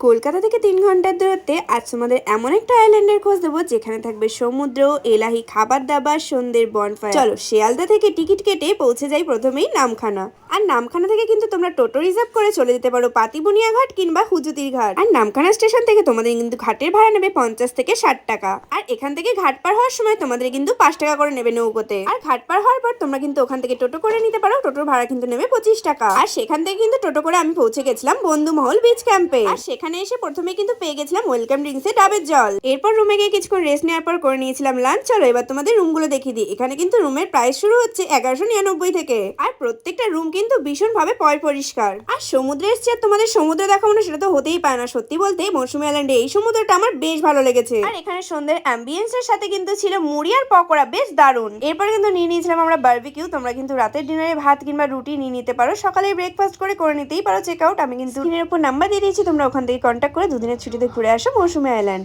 কলকাতা থেকে 3 ঘন্টার দূরত্বে আজ তোমাদের এমন একটা আইল্যান্ডের খোঁজ দেবো যেখানে থাকবে সমুদ্র, এলাহি খাবার দাবার, সন্ধ্যের বনফায়ার। চলো শিয়ালদা থেকে টিকিট কেটে পৌঁছে যাই প্রথমেই নামখানা। আর নামখানা থেকে কিন্তু তোমরা টোটো রিজার্ভ করে চলে যেতে পারো পাতিবুনিয়া ঘাট কিংবা হুজুতির ঘাট। আর নামখানা স্টেশন থেকে তোমাদের কিন্তু ঘাটের ভাড়া নেবে 50 থেকে 60 টাকা। আর এখান থেকে ঘাট পার হওয়ার সময় তোমাদের কিন্তু 5 টাকা করে নেবে নৌকোতে। আর ঘাট পার হওয়ার পর তোমরা কিন্তু ওখান থেকে টোটো করে নিতে পারো, টোটোর ভাড়া কিন্তু নেবে 25 টাকা। আর সেখান থেকে কিন্তু টোটো করে আমি পৌঁছে গেছিলাম বন্ধুমহল বিচ ক্যাম্পে। আর সেখানে এসে প্রথমে কিন্তু পেয়ে গেছিলাম ওয়েলকাম ড্রিঙ্কসে ডাবের জল। এরপর রুমে গিয়ে কিছুক্ষণ রেস্ট নেওয়ার পর করে নিয়েছিলাম লাঞ্চ। চলো এবার তোমাদের রুমগুলো দেখিয়ে দিই। এখানে কিন্তু রুমের প্রাইস শুরু হচ্ছে 1199 থেকে। আর প্রত্যেকটা রুম কিন্তু ভীষণ ভাবে পরিষ্কার। আর সমুদ্রে এসছে আর তোমাদের সমুদ্র দেখাবো না সেটা তো হতেই পারে না। সত্যি বলতে মৌসুমী আইল্যান্ডে এই সমুদ্রটা আমার বেশ ভালো লেগেছে। আর এখানে সন্ধ্যের অ্যাম্বিয়েন্স এর সাথে কিন্তু ছিল মুড়ি আর পকোড়া, বেশ দারুণ। এরপর কিন্তু নিয়ে নিয়েছিলাম আমরা বারবিকিউ। তোমরা কিন্তু রাতের ডিনারে ভাত কিংবা রুটি নিয়ে নিতে পারো, সকালে ব্রেকফাস্ট করে নিতেই পারো চেক আউট। আমি কিন্তু স্ক্রিনের উপর নাম্বার দিয়ে দিয়েছি, তোমরা ওখান থেকে কন্ট্যাক্ট করে দুদিনের ছুটিতে ঘুরে আসো মৌসুমী আইল্যান্ড।